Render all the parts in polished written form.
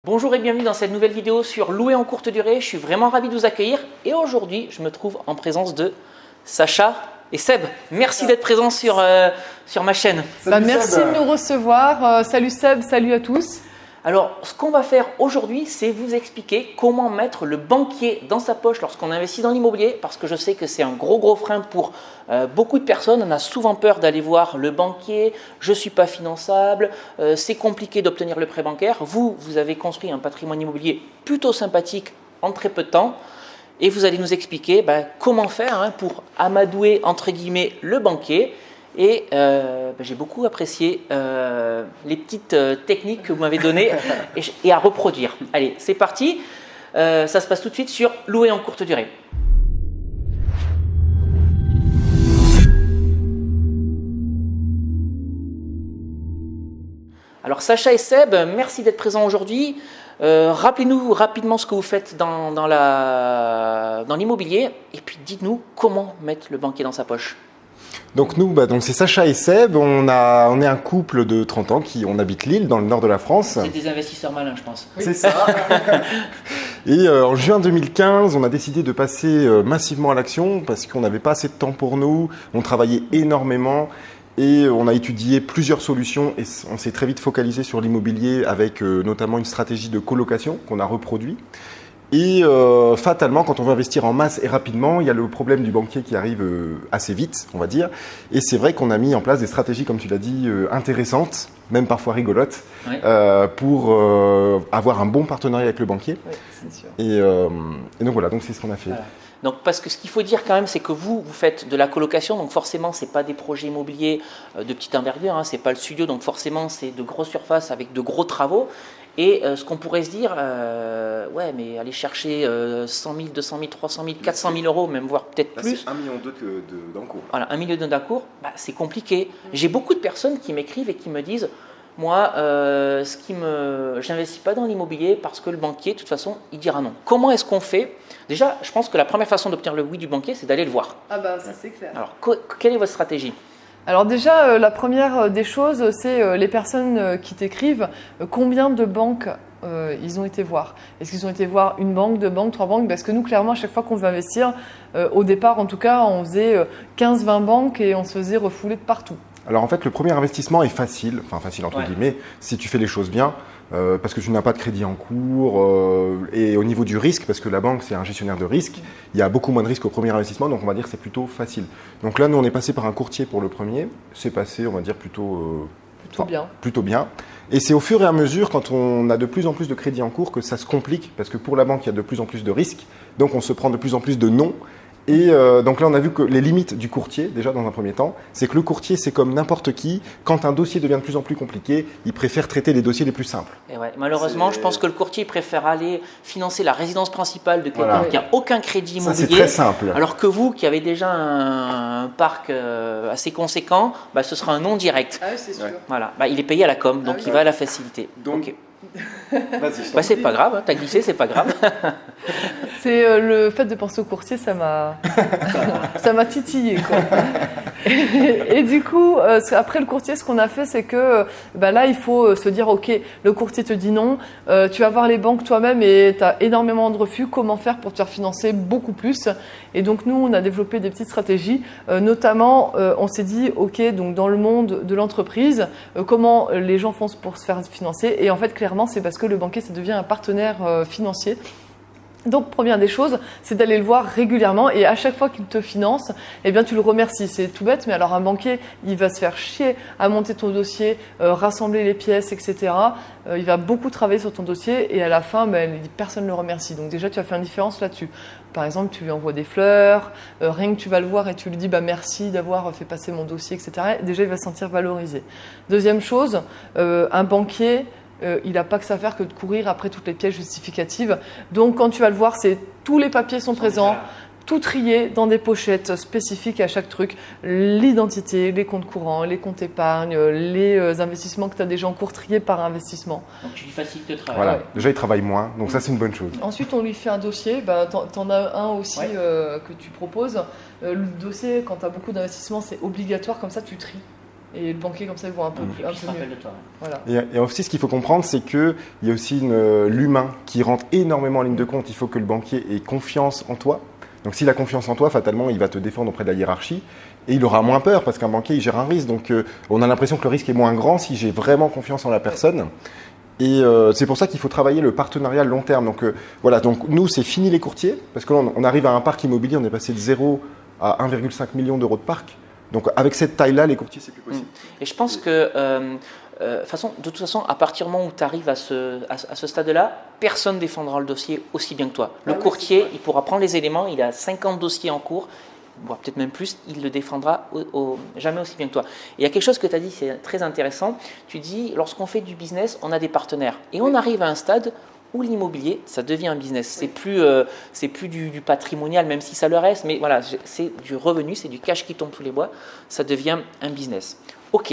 Bonjour et bienvenue dans cette nouvelle vidéo sur louer en courte durée. Je suis vraiment ravi de vous accueillir et aujourd'hui je me trouve en présence de Sacha et Seb. Merci d'être présents sur ma chaîne. Merci de nous recevoir. Salut Seb, salut à tous. Alors ce qu'on va faire aujourd'hui, c'est vous expliquer comment mettre le banquier dans sa poche lorsqu'on investit dans l'immobilier, parce que je sais que c'est un gros frein pour beaucoup de personnes. On a souvent peur d'aller voir le banquier, je ne suis pas finançable, c'est compliqué d'obtenir le prêt bancaire. Vous avez construit un patrimoine immobilier plutôt sympathique en très peu de temps et vous allez nous expliquer comment faire pour amadouer entre guillemets le banquier. Et j'ai beaucoup apprécié les petites techniques que vous m'avez données et à reproduire. Allez, c'est parti. Ça se passe tout de suite sur louer en courte durée. Alors Sacha et Seb, merci d'être présents aujourd'hui. Rappelez-nous rapidement ce que vous faites dans l'immobilier et puis dites-nous comment mettre le banquier dans sa poche. Donc nous, c'est Sacha et Seb, on est un couple de 30 ans on habite Lille, dans le nord de la France. C'est des investisseurs malins, je pense. Oui. C'est ça. Et en juin 2015, on a décidé de passer massivement à l'action parce qu'on n'avait pas assez de temps pour nous, on travaillait énormément et on a étudié plusieurs solutions et on s'est très vite focalisé sur l'immobilier avec notamment une stratégie de colocation qu'on a reproduit. Et fatalement, quand on veut investir en masse et rapidement, il y a le problème du banquier qui arrive assez vite, on va dire. Et c'est vrai qu'on a mis en place des stratégies, comme tu l'as dit, intéressantes, même parfois rigolotes, oui. Pour avoir un bon partenariat avec le banquier. Oui, c'est sûr. Et donc voilà, donc c'est ce qu'on a fait. Voilà. Donc, parce que ce qu'il faut dire quand même, c'est que vous faites de la colocation, donc forcément, ce n'est pas des projets immobiliers de petite envergure, ce n'est pas le studio, donc forcément, c'est de grosses surfaces avec de gros travaux. Et ce qu'on pourrait se dire, ouais, mais aller chercher 100 000, 200 000, 300 000, 400 000 euros, même voire peut-être plus. C'est 1,2 million d'encours. Voilà, 1,2 million d'encours, c'est compliqué. J'ai beaucoup de personnes qui m'écrivent et qui me disent, moi, j'investis pas dans l'immobilier parce que le banquier, de toute façon, il dira non. Comment est-ce qu'on fait? Déjà, je pense que la première façon d'obtenir le oui du banquier, c'est d'aller le voir. Ah bah ça c'est clair. Alors, quelle est votre stratégie? Alors déjà, la première des choses, c'est les personnes qui t'écrivent combien de banques ils ont été voir. Est-ce qu'ils ont été voir une banque, deux banques, trois banques? Parce que nous, clairement, à chaque fois qu'on veut investir, au départ, en tout cas, on faisait 15-20 banques et on se faisait refouler de partout. Alors en fait, le premier investissement est facile, enfin facile entre guillemets, si tu fais les choses bien, parce que tu n'as pas de crédit en cours et au niveau du risque, parce que la banque c'est un gestionnaire de risque, il y a beaucoup moins de risques au premier investissement, donc on va dire que c'est plutôt facile. Donc là, nous on est passé par un courtier pour le premier, c'est passé, on va dire plutôt bien. Et c'est au fur et à mesure, quand on a de plus en plus de crédits en cours, que ça se complique, parce que pour la banque, il y a de plus en plus de risques, donc on se prend de plus en plus de non. Et donc là, on a vu que les limites du courtier, déjà dans un premier temps, c'est que le courtier, c'est comme n'importe qui. Quand un dossier devient de plus en plus compliqué, il préfère traiter les dossiers les plus simples. Et ouais, malheureusement, je pense que le courtier préfère aller financer la résidence principale de quelqu'un qui n'a aucun crédit immobilier. Ça, c'est très simple. Alors que vous, qui avez déjà un parc assez conséquent, ce sera un non direct. Ah oui, c'est sûr. Voilà, il est payé à la com, donc il va à la facilité. Donc, okay. C'est pas grave, t'as glissé, c'est pas grave. C'est le fait de penser au courtier, ça m'a titillé, quoi. Et du coup, après le courtier, ce qu'on a fait, c'est que là, il faut se dire, ok, le courtier te dit non, tu vas voir les banques toi-même et tu as énormément de refus. Comment faire pour te faire financer beaucoup plus? Et donc nous, on a développé des petites stratégies, notamment, on s'est dit, ok, donc dans le monde de l'entreprise, comment les gens font pour se faire financer? Et en fait, clairement, c'est parce que le banquier, ça devient un partenaire financier. Donc, première des choses, c'est d'aller le voir régulièrement et à chaque fois qu'il te finance, eh bien, tu le remercies. C'est tout bête, mais alors un banquier, il va se faire chier à monter ton dossier, rassembler les pièces, etc. Il va beaucoup travailler sur ton dossier et à la fin, personne ne le remercie. Donc déjà, tu as fait une différence là-dessus. Par exemple, tu lui envoies des fleurs, rien que tu vas le voir et tu lui dis merci d'avoir fait passer mon dossier, etc. Déjà, il va se sentir valorisé. Deuxième chose, un banquier, il n'a pas que ça à faire que de courir après toutes les pièces justificatives. Donc, quand tu vas le voir, tous les papiers sont présents, tout trié dans des pochettes spécifiques à chaque truc. L'identité, les comptes courants, les comptes épargne, les investissements que tu as déjà en cours triés par investissement. Donc, tu lui facilites le travail. Voilà, déjà il travaille moins, donc ça c'est une bonne chose. Ensuite, on lui fait un dossier. Tu en as un aussi que tu proposes. Le dossier, quand tu as beaucoup d'investissements, c'est obligatoire, comme ça tu tries. Et le banquier, comme ça, il voit un peu mieux. De toi. Voilà. Et aussi, ce qu'il faut comprendre, c'est qu'il y a aussi l'humain qui rentre énormément en ligne de compte. Il faut que le banquier ait confiance en toi. Donc, s'il a confiance en toi, fatalement, il va te défendre auprès de la hiérarchie. Et il aura moins peur parce qu'un banquier, il gère un risque. Donc, on a l'impression que le risque est moins grand si j'ai vraiment confiance en la personne. Et c'est pour ça qu'il faut travailler le partenariat long terme. Donc, voilà. Donc, nous, c'est fini les courtiers. Parce que là, on arrive à un parc immobilier, on est passé de 0 à 1,5 million d'euros de parc. Donc, avec cette taille-là, les courtiers, c'est plus possible. Et je pense que, de toute façon, à partir du moment où tu arrives à ce stade-là, personne ne défendra le dossier aussi bien que toi. Le courtier, il pourra prendre les éléments, il a 50 dossiers en cours, voire peut-être même plus, il le défendra jamais aussi bien que toi. Et il y a quelque chose que tu as dit, c'est très intéressant. Tu dis, lorsqu'on fait du business, on a des partenaires. Et on arrive à un stade où l'immobilier, ça devient un business. C'est plus du patrimonial, même si ça le reste, mais voilà, c'est du revenu, c'est du cash qui tombe tous les mois, ça devient un business. Ok.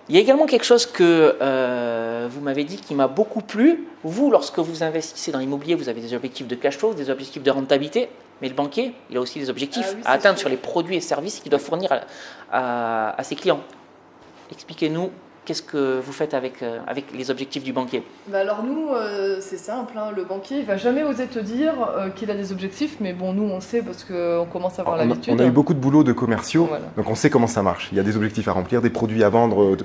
Il y a également quelque chose que vous m'avez dit qui m'a beaucoup plu. Vous, lorsque vous investissez dans l'immobilier, vous avez des objectifs de cash flow, des objectifs de rentabilité, mais le banquier, il a aussi des objectifs à atteindre sur les produits et services qu'il doit fournir à ses clients. Expliquez-nous. Qu'est-ce que vous faites avec les objectifs du banquier ? Alors nous, c'est simple, hein, le banquier il ne va jamais oser te dire qu'il a des objectifs, mais bon, nous on sait parce qu'on commence à avoir l'habitude. On a eu beaucoup de boulot de commerciaux, donc on sait comment ça marche. Il y a des objectifs à remplir, des produits à vendre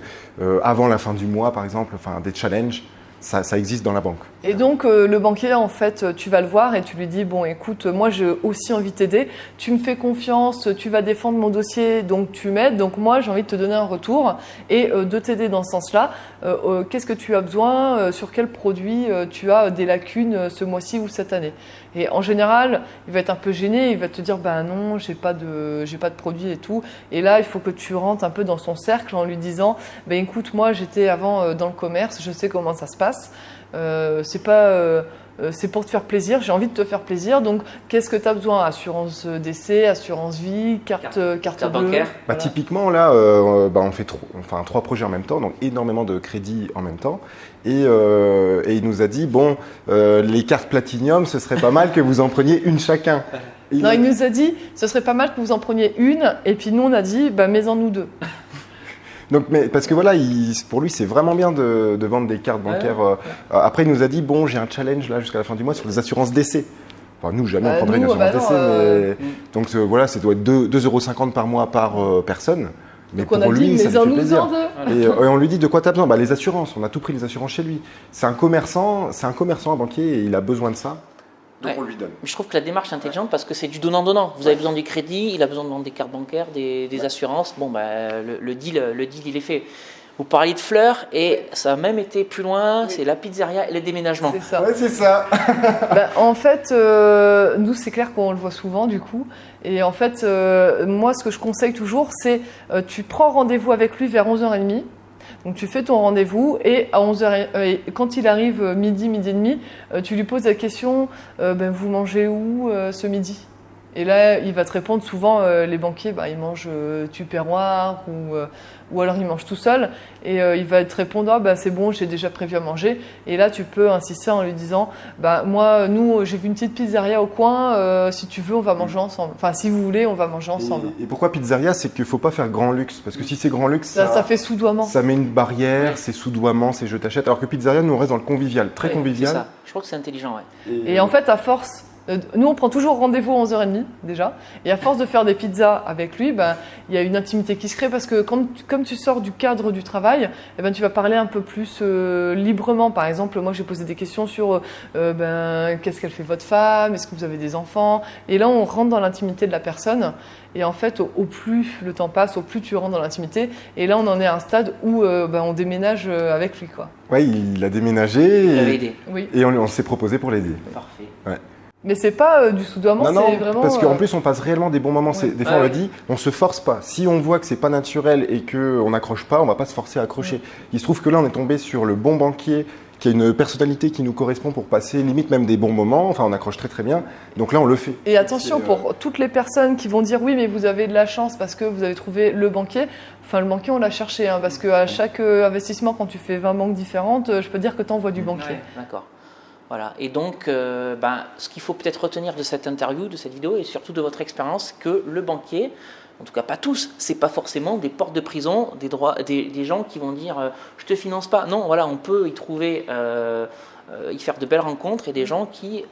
avant la fin du mois par exemple, enfin des challenges. Ça existe dans la banque. Et donc, le banquier, en fait, tu vas le voir et tu lui dis, bon, écoute, moi, j'ai aussi envie de t'aider. Tu me fais confiance, tu vas défendre mon dossier, donc tu m'aides. Donc, moi, j'ai envie de te donner un retour et de t'aider dans ce sens-là. Qu'est-ce que tu as besoin ? Sur quel produit tu as des lacunes ce mois-ci ou cette année ? Et en général, il va être un peu gêné, il va te dire, ben non, j'ai pas de produit et tout. Et là, il faut que tu rentres un peu dans son cercle en lui disant, ben écoute, moi, j'étais avant dans le commerce, je sais comment ça se passe. C'est pour te faire plaisir, j'ai envie de te faire plaisir. Donc, qu'est-ce que tu as besoin ? Assurance décès, assurance vie, carte bleue. Bancaire. Voilà. Typiquement, là, on fait 3 projets en même temps, donc énormément de crédits en même temps. Et il nous a dit, bon, les cartes Platinum, ce serait pas mal que vous en preniez une chacun. Il nous a dit, ce serait pas mal que vous en preniez une. Et puis nous, on a dit, mets-en-nous 2. Donc, parce que voilà, pour lui, c'est vraiment bien de vendre des cartes bancaires. Après, il nous a dit, bon, j'ai un challenge là jusqu'à la fin du mois sur les assurances d'essai. Enfin, nous, jamais on prendrait une assurance d'essai. Donc, voilà, ça doit être 2,50 € par mois par personne. Mais donc pour lui, ça lui fait plaisir. Et on lui dit, de quoi tu as besoin ? Les assurances, on a tout pris les assurances chez lui. C'est un commerçant, un banquier, et il a besoin de ça. Donc on lui donne. Je trouve que la démarche est intelligente parce que c'est du donnant-donnant. Vous avez besoin du crédit, il a besoin de vendre des cartes bancaires, des assurances. Bon, le deal, il est fait. Vous parliez de fleurs et ça a même été plus loin, c'est la pizzeria et les déménagements. C'est ça. Ouais, c'est ça. En fait, nous, c'est clair qu'on le voit souvent du coup. Et en fait, moi, ce que je conseille toujours, c'est tu prends rendez-vous avec lui vers 11h30. Donc tu fais ton rendez-vous et à 11h, quand il arrive midi et demi, tu lui poses la question vous mangez où ce midi ? Et là, il va te répondre souvent, les banquiers, ils mangent tupperware ou alors ils mangent tout seul. Et il va te répondre, c'est bon, j'ai déjà prévu à manger. Et là, tu peux insister en lui disant, moi, nous, j'ai vu une petite pizzeria au coin, si tu veux, on va manger ensemble. Enfin, si vous voulez, on va manger ensemble. Et pourquoi pizzeria ? C'est qu'il ne faut pas faire grand luxe. Parce que si c'est grand luxe, ça fait soudoiement. Ça met une barrière, c'est soudoiement, c'est je t'achète. Alors que pizzeria, nous, on reste dans le convivial, très convivial. C'est ça. Je crois que c'est intelligent, ouais. Et en fait, à force... Nous, on prend toujours rendez-vous à 11h30 déjà. Et à force de faire des pizzas avec lui, il y a une intimité qui se crée parce que comme tu sors du cadre du travail, tu vas parler un peu plus librement. Par exemple, moi, j'ai posé des questions sur qu'est-ce qu'elle fait votre femme ? Est-ce que vous avez des enfants ? Et là, on rentre dans l'intimité de la personne. Et en fait, au plus le temps passe, au plus tu rentres dans l'intimité. Et là, on en est à un stade où on déménage avec lui, quoi. Oui, il a déménagé. Il avait aidé. Oui. Et on s'est proposé pour l'aider. Parfait. Ouais. Mais c'est pas du soudoiement, c'est vraiment... parce qu'en plus on passe réellement des bons moments. Ouais. Des fois on le dit, on se force pas. Si on voit que c'est pas naturel et qu'on n'accroche pas, on va pas se forcer à accrocher. Il se trouve que là on est tombé sur le bon banquier qui a une personnalité qui nous correspond pour passer limite même des bons moments. Enfin on accroche très très bien. Donc là on le fait. Et attention pour toutes les personnes qui vont dire oui mais vous avez de la chance parce que vous avez trouvé le banquier. Enfin le banquier on l'a cherché parce qu'à chaque investissement quand tu fais 20 banques différentes, je peux dire que tu envoies du banquier. Ouais, d'accord. Voilà. Et donc, ce qu'il faut peut-être retenir de cette interview, de cette vidéo, et surtout de votre expérience, que le banquier, en tout cas pas tous, c'est pas forcément des portes de prison, des gens qui vont dire je te finance pas. Non, voilà, on peut y trouver, y faire de belles rencontres et des gens qui,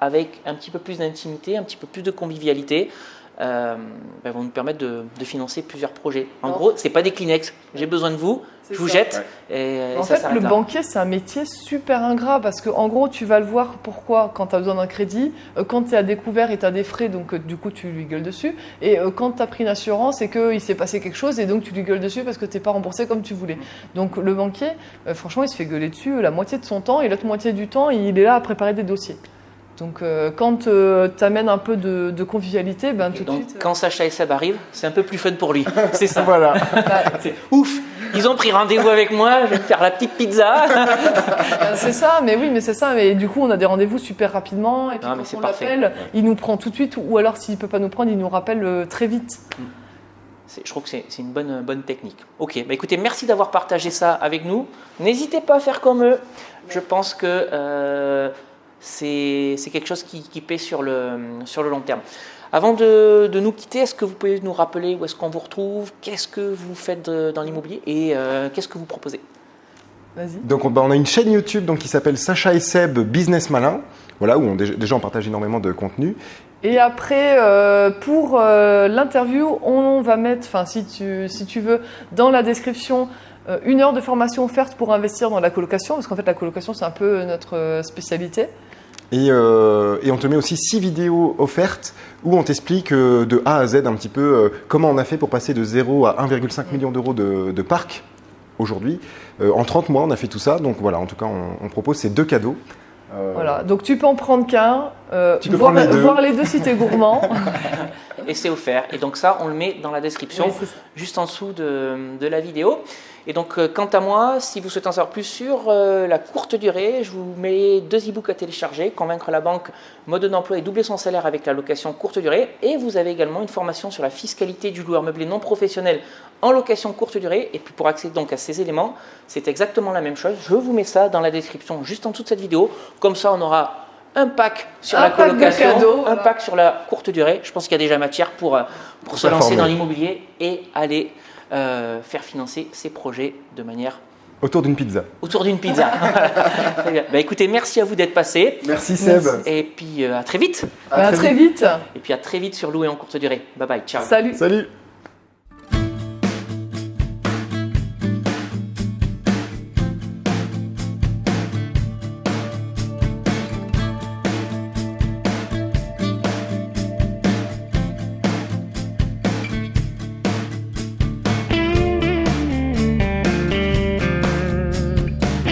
avec un petit peu plus d'intimité, un petit peu plus de convivialité, vont nous permettre de financer plusieurs projets. En gros, c'est pas des Kleenex. J'ai besoin de vous, je vous jette. Et en ça fait, s'arrête le là. banquier, c'est un métier super ingrat parce que, en gros, tu vas le voir pourquoi quand tu as besoin d'un crédit, quand tu es à découvert et tu as des frais, donc du coup, tu lui gueules dessus. Et quand tu as pris une assurance et qu'il s'est passé quelque chose, et donc tu lui gueules dessus parce que tu n'es pas remboursé comme tu voulais. Donc, le banquier, franchement, il se fait gueuler dessus la moitié de son temps et l'autre moitié du temps, il est là à préparer des dossiers. Donc, quand tu amènes un peu de convivialité, tout de suite. Quand Sacha et Seb arrivent, c'est un peu plus fun pour lui. C'est ça. Voilà. C'est ouf. Ils ont pris rendez-vous avec moi. Je vais me faire la petite pizza. C'est ça, mais oui, mais c'est ça. Mais du coup, on a des rendez-vous super rapidement. Et puis, Non, mais quand c'est on parfait. l'appelle, il nous prend tout de suite. Ou alors, s'il ne peut pas nous prendre, il nous rappelle très vite. Je trouve que c'est une bonne technique. Ok, écoutez, merci d'avoir partagé ça avec nous. N'hésitez pas à faire comme eux. Je pense que c'est quelque chose qui paie sur le long terme. Avant de nous quitter, est-ce que vous pouvez nous rappeler où est-ce qu'on vous retrouve? Qu'est-ce que vous faites dans l'immobilier? Et qu'est-ce que vous proposez? Vas-y. Donc on a une chaîne YouTube donc, qui s'appelle Sacha et Seb Business Malin, voilà, où déjà on partage énormément de contenu. Et après, pour l'interview, on va mettre, si tu veux, dans la description, 1 heure de formation offerte pour investir dans la colocation, parce qu'en fait la colocation c'est un peu notre spécialité. Et on te met aussi 6 vidéos offertes où on t'explique de A à Z un petit peu comment on a fait pour passer de 0 à 1,5 million d'euros de parc aujourd'hui. En 30 mois, on a fait tout ça. Donc voilà, en tout cas, on propose ces 2 cadeaux. Voilà, donc tu peux en prendre qu'un, Tu peux prendre les deux. voir les deux si tu es gourmand. Et c'est offert. Et donc ça, on le met dans la description, Oui, c'est ça. juste en dessous de la vidéo. Et donc, quant à moi, si vous souhaitez en savoir plus sur la courte durée, je vous mets 2 e-books à télécharger, Convaincre la banque, mode d'emploi et doubler son salaire avec la location courte durée. Et vous avez également une formation sur la fiscalité du loueur meublé non professionnel en location courte durée. Et puis pour accéder donc à ces éléments, c'est exactement la même chose. Je vous mets ça dans la description, juste en dessous de cette vidéo. Comme ça, on aura un pack sur la pack de colocation, cadeaux, un voilà. pack sur la courte durée. Je pense qu'il y a déjà matière pour se lancer performer. dans l'immobilier et aller faire financer ces projets de manière Autour d'une pizza. autour d'une pizza. Très bien. Écoutez, merci à vous d'être passé. Merci Seb. Et puis à très vite. À très vite. Et puis à très vite sur louer en courte durée. Bye bye, ciao. Salut. Salut.